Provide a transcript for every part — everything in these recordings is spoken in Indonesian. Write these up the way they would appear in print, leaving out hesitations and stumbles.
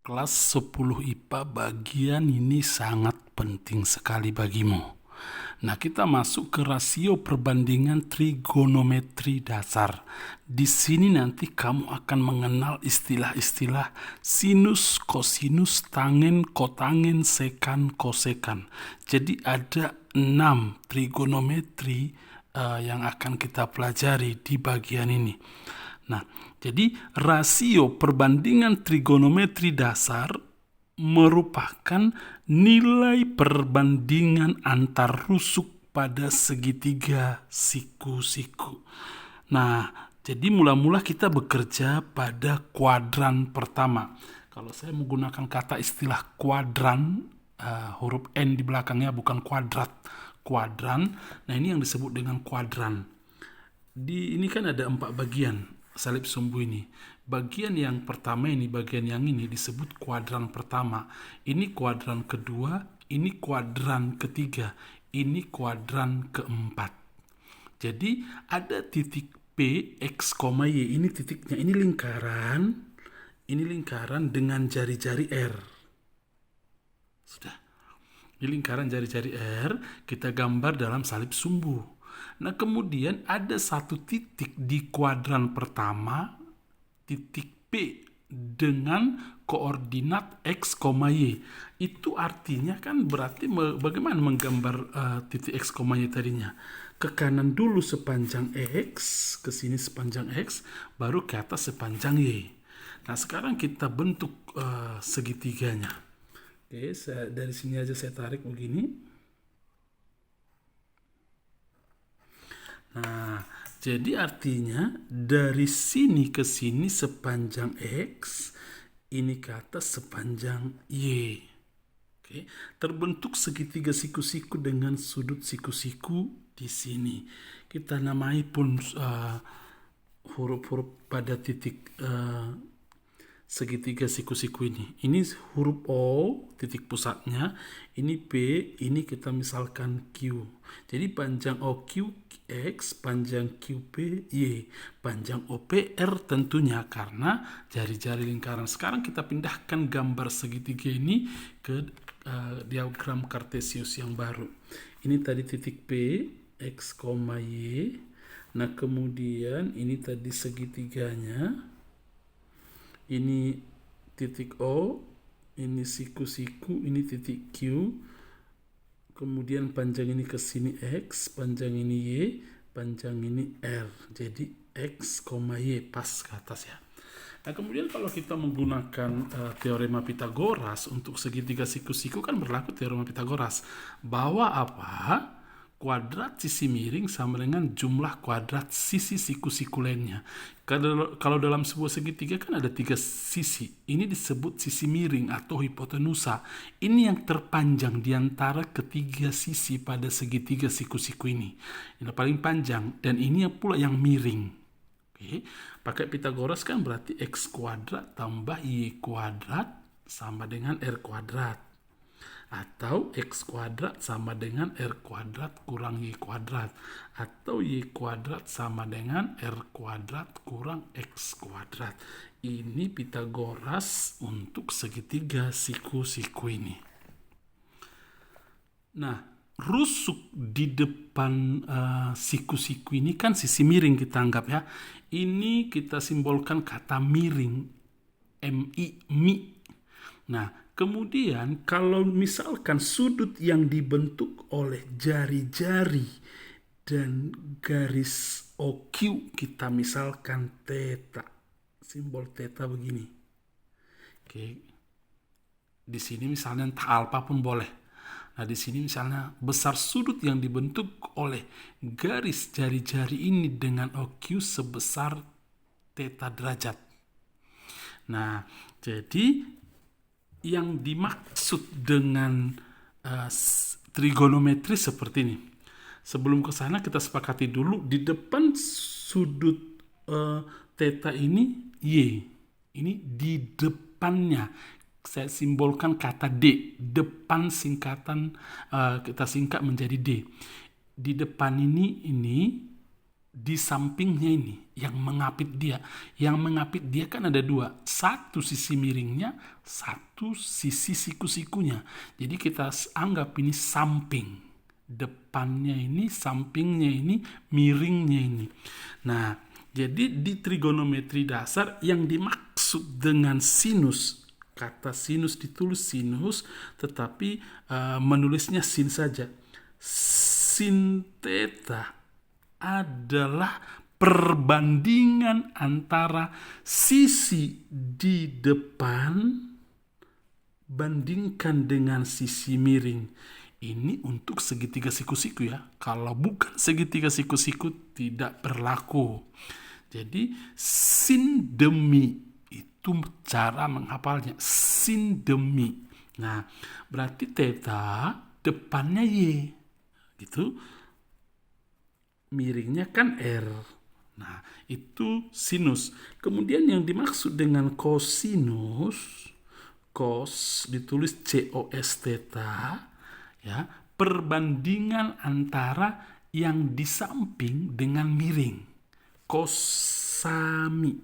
Kelas 10 IPA bagian ini sangat penting sekali bagimu. Nah, kita masuk ke rasio perbandingan trigonometri dasar. Di sini nanti kamu akan mengenal istilah-istilah sinus, kosinus, tangen, kotangen, sekan, kosekan. Jadi ada 6 trigonometri yang akan kita pelajari di bagian ini. Nah, jadi rasio perbandingan trigonometri dasar merupakan nilai perbandingan antar rusuk pada segitiga siku-siku. Nah, jadi mula-mula kita bekerja pada kuadran pertama. Kalau saya menggunakan kata istilah kuadran, huruf N di belakangnya bukan kuadrat, kuadran. Nah, ini yang disebut dengan kuadran. Ini kan ada 4 bagian salib sumbu ini. Bagian yang pertama ini, bagian yang ini disebut kuadran pertama. Ini kuadran kedua, ini kuadran ketiga, ini kuadran keempat. Jadi ada titik P, X, Y. Ini titiknya, ini lingkaran dengan jari-jari R. Sudah. Ini lingkaran jari-jari R, kita gambar dalam salib sumbu. Nah, kemudian ada satu titik di kuadran pertama, titik P dengan koordinat X, Y. Itu artinya kan berarti bagaimana menggambar titik X, Y tadinya. Ke kanan dulu sepanjang X, ke sini sepanjang X, baru ke atas sepanjang Y. Nah, sekarang kita bentuk segitiganya. Oke, dari sini aja saya tarik begini. Nah, jadi artinya dari sini ke sini sepanjang X, ini ke atas sepanjang Y. Oke, terbentuk segitiga siku-siku dengan sudut siku-siku di sini. Kita namai pun huruf-huruf pada titik segitiga siku-siku ini. Ini huruf O, titik pusatnya. Ini P, ini kita misalkan Q. Jadi panjang OQ X, panjang QP Y, panjang OP R tentunya karena jari-jari lingkaran. Sekarang kita pindahkan gambar segitiga ini ke diagram kartesius yang baru. Ini tadi titik P, X, Y. Nah, kemudian ini tadi segitiganya. Ini titik O, ini siku-siku, ini titik Q. Kemudian panjang ini ke sini X, panjang ini Y, panjang ini R. Jadi X, Y pas ke atas ya. Nah, kemudian kalau kita menggunakan teorema Pitagoras untuk segitiga siku-siku kan berlaku teorema Pitagoras. Bahwa apa? Kuadrat sisi miring sama dengan jumlah kuadrat sisi siku-siku lainnya. Kalau dalam sebuah segitiga kan ada 3 sisi. Ini disebut sisi miring atau hipotenusa. Ini yang terpanjang di antara ketiga sisi pada segitiga siku-siku ini. Ini paling panjang dan ini pula yang miring. Oke. Pakai Pitagoras kan berarti X kuadrat tambah Y kuadrat sama dengan R kuadrat. Atau X kuadrat sama dengan R kuadrat kurang Y kuadrat. Atau Y kuadrat sama dengan R kuadrat kurang X kuadrat. Ini Pitagoras untuk segitiga siku-siku ini. Nah, rusuk di depan siku-siku ini kan sisi miring kita anggap ya. Ini kita simbolkan kata miring. MI, mi. Nah, kemudian kalau misalkan sudut yang dibentuk oleh jari-jari dan garis OQ kita misalkan theta. Simbol theta begini. Oke. Di sini misalnya entah alfa pun boleh. Nah, di sini misalnya besar sudut yang dibentuk oleh garis jari-jari ini dengan OQ sebesar theta derajat. Nah, jadi yang dimaksud dengan trigonometri seperti ini. Sebelum ke sana kita sepakati dulu di depan sudut theta ini Y. Ini di depannya. Saya simbolkan kata D. Depan singkatan kita singkat menjadi D. Di depan ini di sampingnya ini yang mengapit dia. Yang mengapit dia kan ada dua, satu sisi miringnya, satu sisi siku-sikunya. Jadi kita anggap ini samping, depannya ini, sampingnya ini, miringnya ini. Nah, jadi di trigonometri dasar yang dimaksud dengan sinus, kata sinus ditulis sinus, tetapi menulisnya sin saja. Sin theta adalah perbandingan antara sisi di depan bandingkan dengan sisi miring. Ini untuk segitiga siku-siku ya. Kalau bukan segitiga siku-siku tidak berlaku. Jadi sin demi itu cara menghafalnya. Sin demi. Nah, berarti theta depannya Y. Gitu. Miringnya kan R. Nah, itu sinus. Kemudian yang dimaksud dengan kosinus, cos ditulis COS theta, ya, perbandingan antara yang di samping dengan miring. Kosami.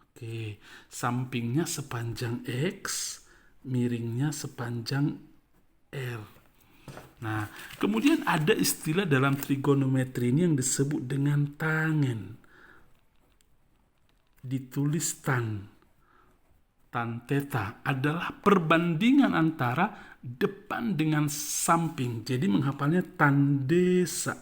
Oke, sampingnya sepanjang X, miringnya sepanjang R. Nah, kemudian ada istilah dalam trigonometri ini yang disebut dengan tangen. Ditulis tan. Tan theta adalah perbandingan antara depan dengan samping. Jadi menghafalnya tan desa.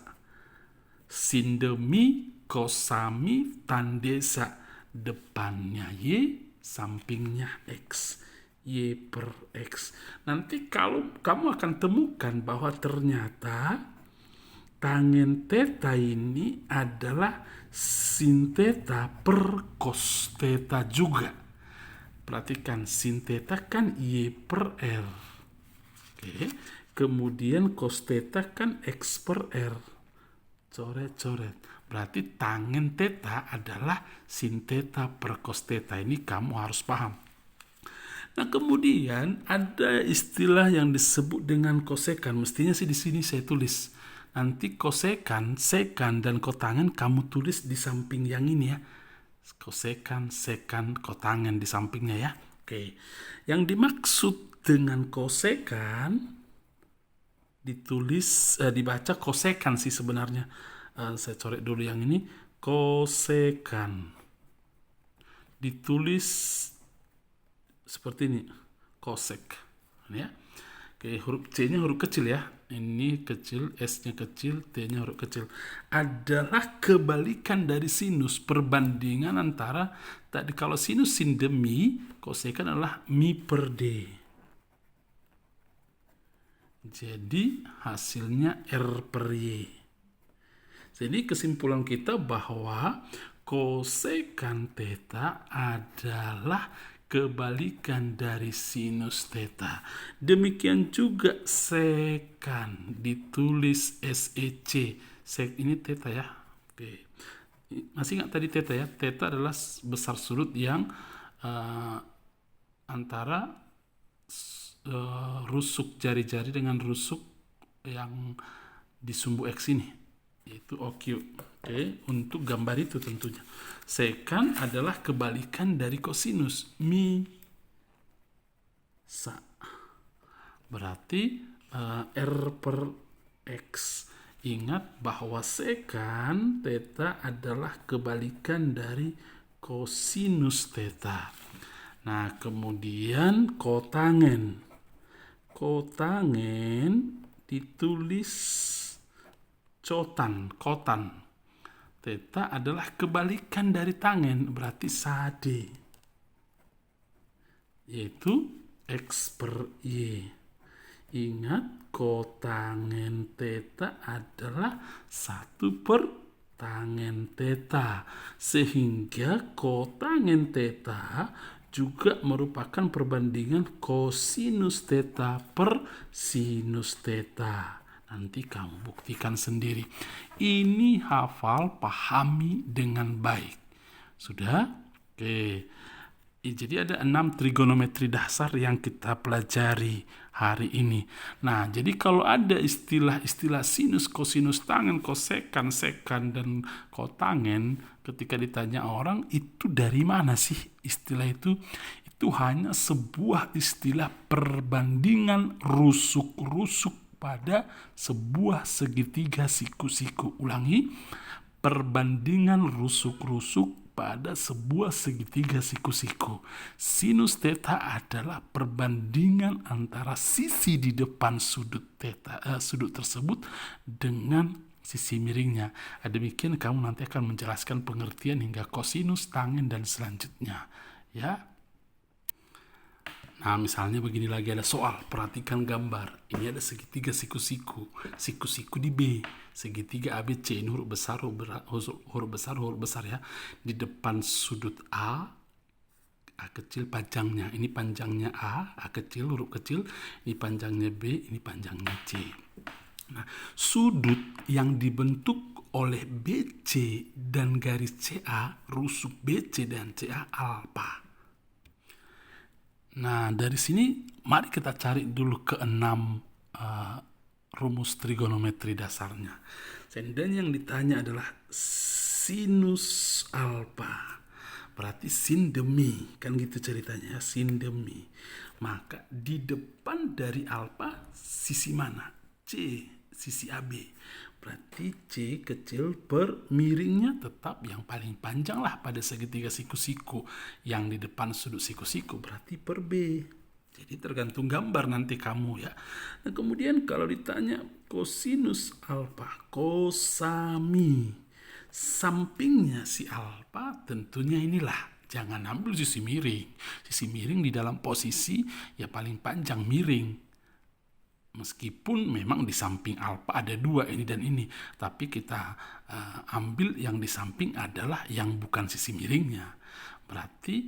Sin demi, kosami, tan desa. Depannya Y, sampingnya X. Y per X. Nanti kalau kamu akan temukan bahwa ternyata tangen theta ini adalah sin theta per cos theta juga. Perhatikan, sin theta kan Y per R. Oke. Kemudian cos theta kan X per R. Coret-coret. Berarti tangen theta adalah sin theta per cos theta. Ini kamu harus paham. Nah, kemudian ada istilah yang disebut dengan kosekan. Mestinya sih di sini saya tulis. Nanti kosekan, sekan, dan kotangen kamu tulis di samping yang ini ya. Kosekan, sekan, kotangen di sampingnya ya. Oke. Yang dimaksud dengan kosekan ditulis, dibaca kosekan sih sebenarnya. Saya coret dulu yang ini. Kosekan. Ditulis seperti ini, kosek ya. Oke, huruf C-nya huruf kecil ya. Ini kecil, S-nya kecil, T-nya huruf kecil. Adalah kebalikan dari sinus, perbandingan antara tadi kalau sinus sin demi, kosekan adalah mi per D. Jadi hasilnya R per Y. Jadi kesimpulan kita bahwa kosekan theta adalah kebalikan dari sinus theta. Demikian juga sekan ditulis SEC. Sek ini theta ya. Oke. Masih ingat tadi theta ya? Theta adalah besar sudut yang antara rusuk jari-jari dengan rusuk yang di sumbu X ini, yaitu OQ. Oke, untuk gambar itu tentunya. Sekan adalah kebalikan dari kosinus. Mi sa. Berarti R per X. Ingat bahwa sekan theta adalah kebalikan dari kosinus theta. Nah, kemudian kotangen. Kotangen ditulis kotan. Theta adalah kebalikan dari tangen, berarti sade. Yaitu X per Y. Ingat, kotangen theta adalah 1 per tangen theta. Sehingga kotangen theta juga merupakan perbandingan kosinus theta per sinus theta. Nanti kamu buktikan sendiri. Ini hafal, pahami dengan baik. Sudah? Oke. Jadi ada 6 trigonometri dasar yang kita pelajari hari ini. Nah, jadi kalau ada istilah-istilah sinus, kosinus, tangen, kosekan, sekan, dan kotangen, ketika ditanya orang, itu dari mana sih istilah itu? Itu hanya sebuah istilah perbandingan rusuk-rusuk pada sebuah segitiga siku-siku. Ulangi, perbandingan rusuk-rusuk pada sebuah segitiga siku-siku. Sinus theta adalah perbandingan antara sisi di depan sudut tersebut dengan sisi miringnya. Demikian kamu nanti akan menjelaskan pengertian hingga kosinus, tangen, dan selanjutnya. Ya. Nah, misalnya begini lagi ada soal, perhatikan gambar. Ini ada segitiga siku-siku. Siku-siku di B, segitiga ABC. Ini huruf besar ya. Di depan sudut A kecil panjangnya. Ini panjangnya A kecil, huruf kecil. Ini panjangnya B, ini panjangnya C. Nah, sudut yang dibentuk oleh BC dan garis CA, rusuk BC dan CA alfa. Nah, dari sini mari kita cari dulu keenam rumus trigonometri dasarnya. Dan yang ditanya adalah sinus alfa. Berarti sin demi, kan gitu ceritanya, sin demi. Maka di depan dari alfa sisi mana? C, sisi AB. Berarti C kecil per miringnya tetap yang paling panjang lah pada segitiga siku-siku. Yang di depan sudut siku-siku berarti per B. Jadi tergantung gambar nanti kamu ya. Nah, kemudian kalau ditanya kosinus alfa, kosami. Sampingnya si alfa tentunya inilah. Jangan ambil sisi miring. Sisi miring di dalam posisi ya paling panjang miring. Meskipun memang di samping alfa ada 2 ini dan ini, tapi kita ambil yang di samping adalah yang bukan sisi miringnya. Berarti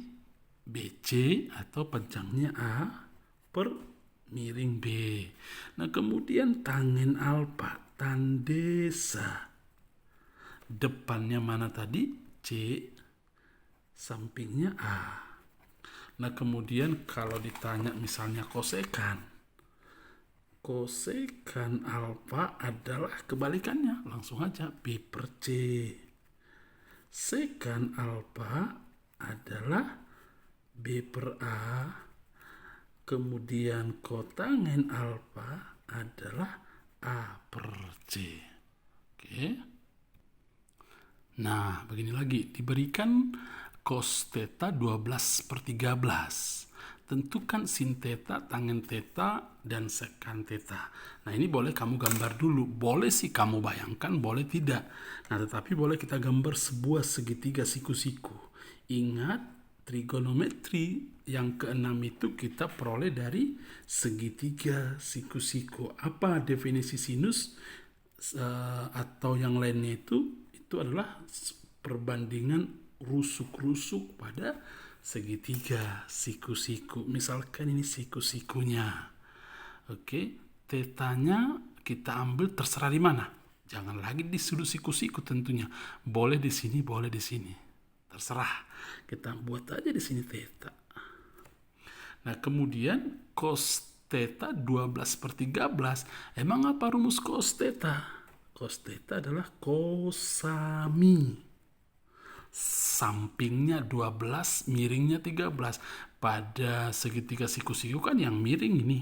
BC atau panjangnya A per miring B. Nah, kemudian tangen alfa, tandesa. Depannya mana tadi? C, sampingnya A. Nah, kemudian kalau ditanya misalnya kosekan alfa adalah kebalikannya. Langsung aja B per C. Sekan alfa adalah B per A. Kemudian kotangen alfa adalah A per C. Oke. Nah, begini lagi. Diberikan cos theta 12 per 13. Tentukan sin theta, tangen theta, dan sekan theta. Nah, ini boleh kamu gambar dulu. Boleh sih kamu bayangkan, boleh tidak. Nah, tetapi boleh kita gambar sebuah segitiga siku-siku. Ingat, trigonometri yang keenam itu kita peroleh dari segitiga siku-siku. Apa definisi sinus atau yang lainnya itu adalah perbandingan rusuk-rusuk pada segitiga siku-siku. Misalkan ini siku-sikunya. Oke, tetanya kita ambil terserah di mana. Jangan lagi di sudut siku-siku tentunya. Boleh di sini, boleh di sini. Terserah. Kita buat aja di sini theta. Nah, kemudian cos theta 12 per 13. Emang apa rumus cos theta? Cos theta adalah kosami. Sampingnya 12, miringnya 13. Pada segitiga siku-siku kan yang miring ini.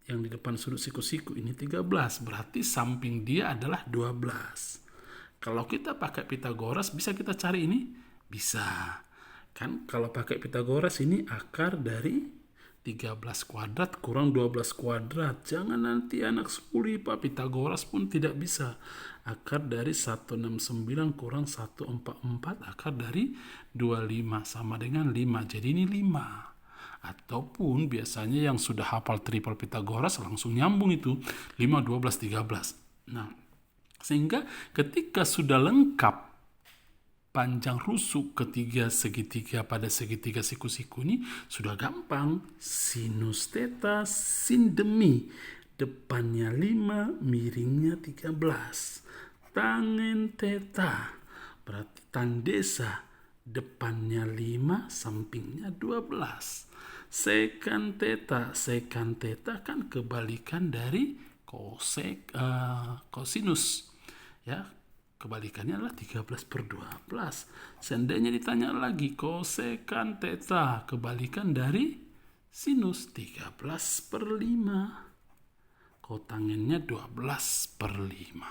Yang di depan sudut siku-siku ini 13. Berarti samping dia adalah 12. Kalau kita pakai Pitagoras, bisa kita cari ini? Bisa. Kan kalau pakai Pitagoras ini akar dari 13 kuadrat kurang 12 kuadrat. Jangan nanti anak 10 IPA Pitagoras pun tidak bisa. Akar dari 169 kurang 144 akar dari 25 sama dengan 5. Jadi ini 5. Ataupun biasanya yang sudah hafal triple Pitagoras langsung nyambung itu 5, 12, 13. Nah, sehingga ketika sudah lengkap panjang rusuk ketiga segitiga pada segitiga siku-siku ini sudah gampang. Sinus theta sin demi. Depannya 5, miringnya 13. Tangen theta berarti tandesa depannya 5, sampingnya 12. Sekant theta kan kebalikan dari kosinus. Ya, kebalikannya adalah 13/12. Seandainya ditanya lagi kosekant theta, kebalikan dari sinus 13/5. Kotangennya 12/5.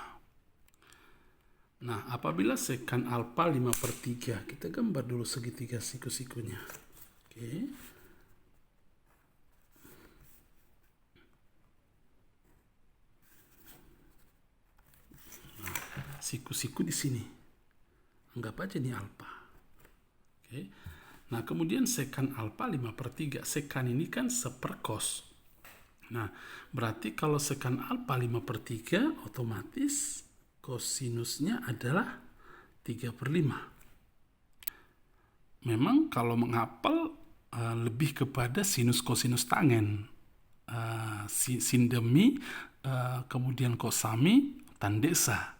Nah, apabila sekant alfa 5/3, kita gambar dulu segitiga siku-sikunya. Oke. Nah, siku-siku di sini. Anggap aja ini alfa. Oke. Nah, kemudian sekant alfa 5/3. Sekant ini kan seperkos. Nah, berarti kalau sekant alfa 5/3, otomatis kosinusnya adalah 3/5. Memang kalau menghafal lebih kepada sinus kosinus tangen. Sin demi, kemudian kosami, tandesa.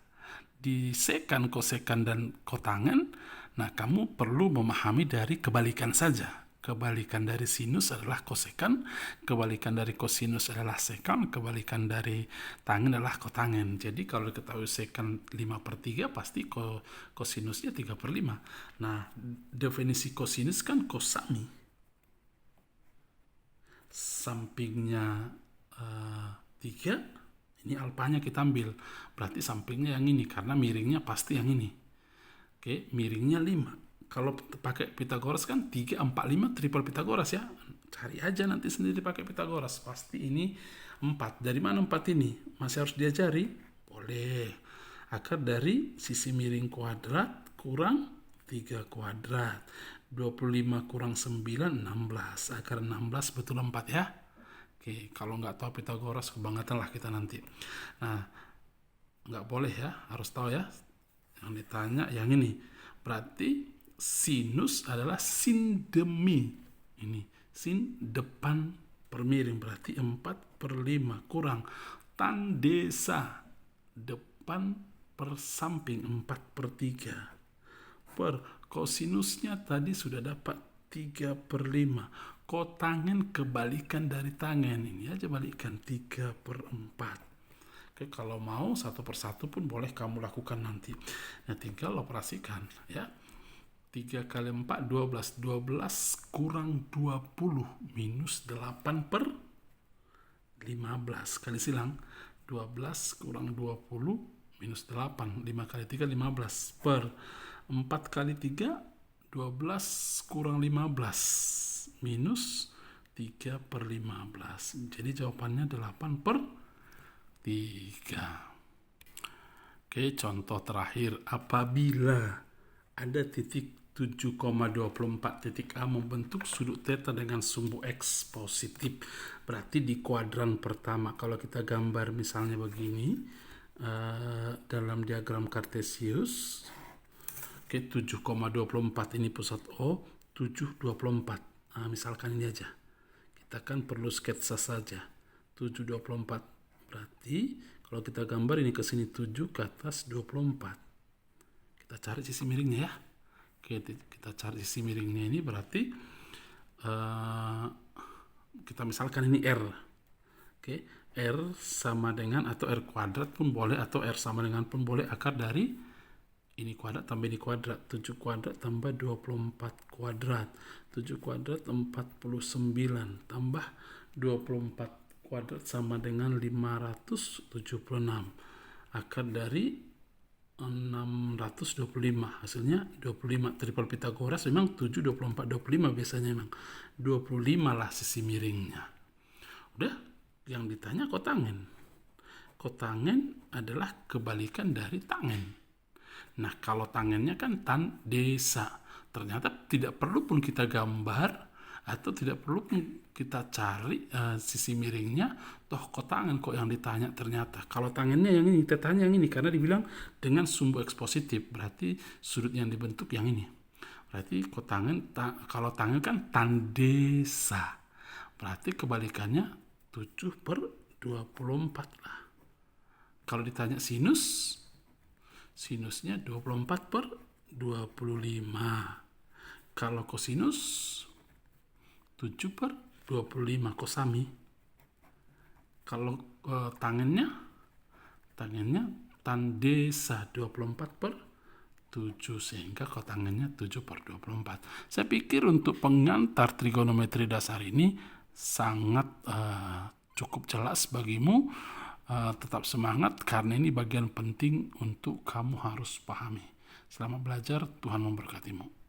Di sekant, kosekant, dan kotangen, nah kamu perlu memahami dari kebalikan saja. Kebalikan dari sinus adalah kosekant, kebalikan dari kosinus adalah sekant, kebalikan dari tangen adalah kotangen. Jadi kalau diketahui sekant 5/3, pasti kosinusnya 3/5. Nah, definisi kosinus kan kosami. Sampingnya 3, ini alfanya kita ambil. Berarti sampingnya yang ini, karena miringnya pasti yang ini. Oke, miringnya 5. Kalau pakai Pitagoras kan 3, 4, 5 triple Pitagoras ya. Cari aja nanti sendiri pakai Pitagoras. Pasti ini 4. Dari mana 4 ini? Masih harus diajari? Boleh. Akar dari sisi miring kuadrat kurang 3 kuadrat. 25 kurang 9, 16. Akar 16 betul 4 ya. Oke, kalau nggak tahu Pitagoras, kebangetan lah kita nanti. Nah, nggak boleh ya, harus tahu ya. Yang ditanya yang ini. Berarti sinus adalah sin demi. Ini sin depan per miring, berarti 4/5 kurang tan desa depan per samping 4/3 per kosinusnya tadi sudah dapat 3/5. Kotangen kebalikan dari tangen, ini aja balikan 3/4. Oke, kalau mau satu persatu pun boleh kamu lakukan nanti. Nah, tinggal operasikan ya. 3 kali 4, 12. 12 kurang 20 minus 8/15. Kali silang. 12 kurang 20 minus 8. 5 kali 3, 15. Per 4 kali 3, 12 kurang 15. Minus 3/15. Jadi jawabannya 8/3. Oke, contoh terakhir. Apabila ada titik 7,24 titik A membentuk sudut theta dengan sumbu X positif, berarti di kuadran pertama. Kalau kita gambar misalnya begini, dalam diagram Kartesius, oke, 7,24 ini pusat O, 7,24. Nah, misalkan ini aja. Kita kan perlu sketsa saja. 7,24. Berarti kalau kita gambar ini ke sini 7, ke atas 24. Kita cari sisi miringnya ya. Oke, kita cari sisi miringnya ini berarti kita misalkan ini R. Oke, R sama dengan atau R kuadrat pun boleh atau R sama dengan pun boleh, akar dari ini kuadrat tambah ini kuadrat. 7 kuadrat tambah 24 kuadrat. 7 kuadrat 49 tambah 24 kuadrat sama dengan 576. Akar dari 625, hasilnya 25. Triple Pitagoras memang 7, 24, 25 biasanya memang. 25 lah sisi miringnya. Udah, yang ditanya kotangen. Kotangen adalah kebalikan dari tangen. Nah, kalau tangennya kan tan desa. Ternyata tidak perlu pun kita gambar atau tidak perlu pun kita cari sisi miringnya, toh kotangen kok yang ditanya ternyata. Kalau tangennya yang ini, tetanya yang ini, karena dibilang dengan sumbu X positif, berarti sudut yang dibentuk yang ini. Berarti kotangen, kalau tangen kan tan desa, berarti kebalikannya 7/24 lah. Kalau ditanya sinus, sinusnya 24/25. Kalau kosinus 7/25 kosami. Kalau tangennya tan desa 24/7, sehingga kotangannya 7/24. Saya pikir untuk pengantar trigonometri dasar ini sangat cukup jelas bagimu. Tetap semangat karena ini bagian penting untuk kamu harus pahami. Selamat belajar, Tuhan memberkatimu.